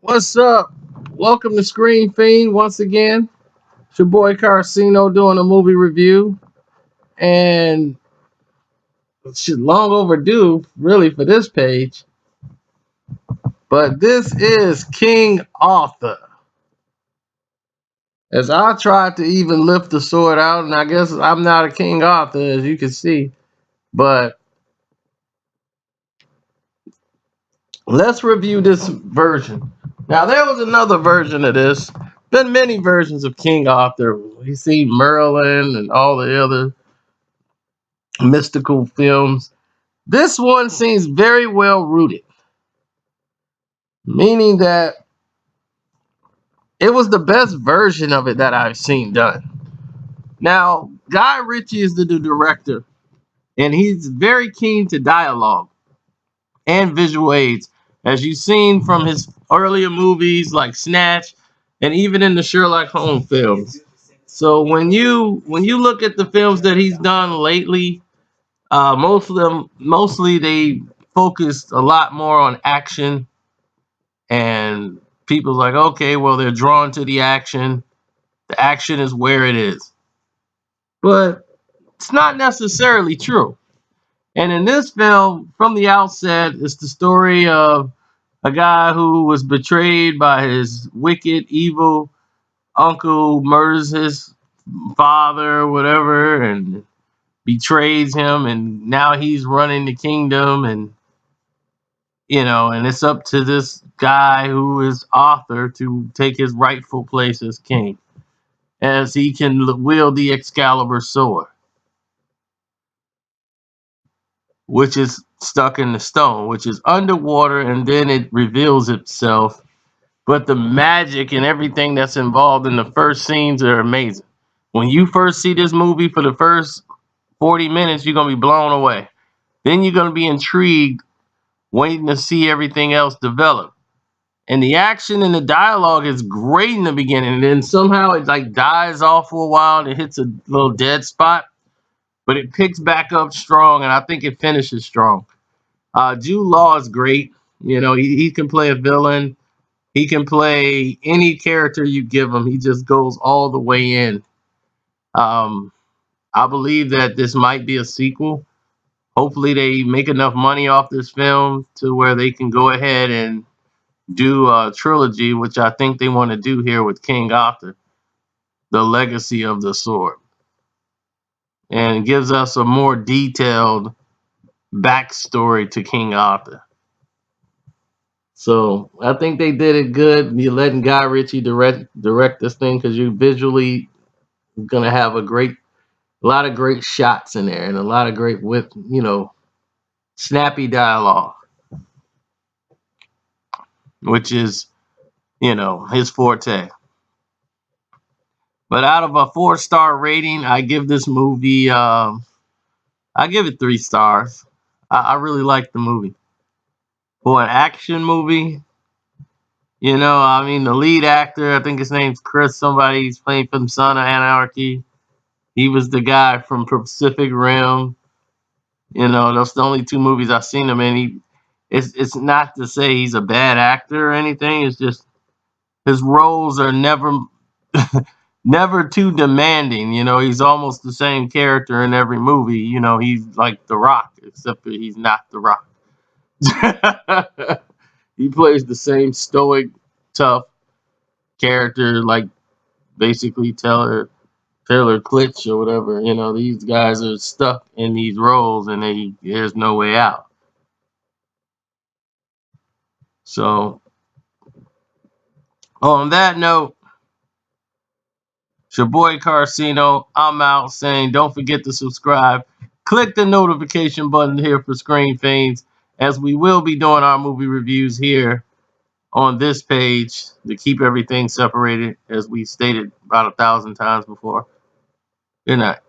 What's up? Welcome to Screen Fiend once again. It's your boy Karceno doing a movie review, and shit, long overdue, really, for this page. But this is King Arthur. As I tried to even lift the sword out, and I guess I'm not a King Arthur, as you can see. But let's review this version. Now, there was another version of this. Been many versions of King Arthur. You see Merlin and all the other mystical films. This one seems very well rooted, meaning that it was the best version of it that I've seen done. Now, Guy Ritchie is the director, and he's very keen to dialogue and visual aids, as you've seen from his earlier movies like Snatch, and even in the Sherlock Holmes films. So when you look at the films that he's done lately, most of them mostly they focused a lot more on action, and people's like, okay, well, they're drawn to the action. The action is where it is. But it's not necessarily true. And in this film, from the outset, it's the story of a guy who was betrayed by his wicked, evil uncle, who murders his father or whatever, and betrays him. And now he's running the kingdom. And it's up to this guy who is Arthur to take his rightful place as king, as he can wield the Excalibur sword, which is stuck in the stone, which is underwater, and then it reveals itself. But the magic and everything that's involved in the first scenes are amazing. When you first see this movie for the first 40 minutes, you're going to be blown away. Then you're going to be intrigued, waiting to see everything else develop. And the action and the dialogue is great in the beginning, and then somehow it like dies off for a while and it hits a little dead spot, but it picks back up strong, and I think it finishes strong. Jude Law is great. He can play a villain. He can play any character you give him. He just goes all the way in. Um, I believe that this might be a sequel. Hopefully, they make enough money off this film to where they can go ahead and do a trilogy, which I think they want to do here with King Arthur, the legacy of the sword, and it gives us a more detailed backstory to King Arthur. So I think they did it good. You're letting Guy Ritchie direct this thing because you're visually gonna have a lot of great shots in there and a lot of great with snappy dialogue, which is his forte. But out of a 4-star rating, I give this movie I give it 3 stars. I really like the movie. For an action movie, I mean, the lead actor, I think his name's Chris, somebody, he's playing from Son of Anarchy. He was the guy from Pacific Rim. That's the only two movies I've seen him in. It's not to say he's a bad actor or anything. It's just his roles are never never too demanding. He's almost the same character in every movie. He's like The Rock, except that he's not The Rock. He plays the same stoic, tough character, like basically Taylor Klitsch or whatever. These guys are stuck in these roles, and there's no way out. So, on that note, it's your boy Karceno. I'm out saying don't forget to subscribe. Click the notification button here for Screen Fiends, as we will be doing our movie reviews here on this page to keep everything separated, as we stated about 1,000 times before. Good night.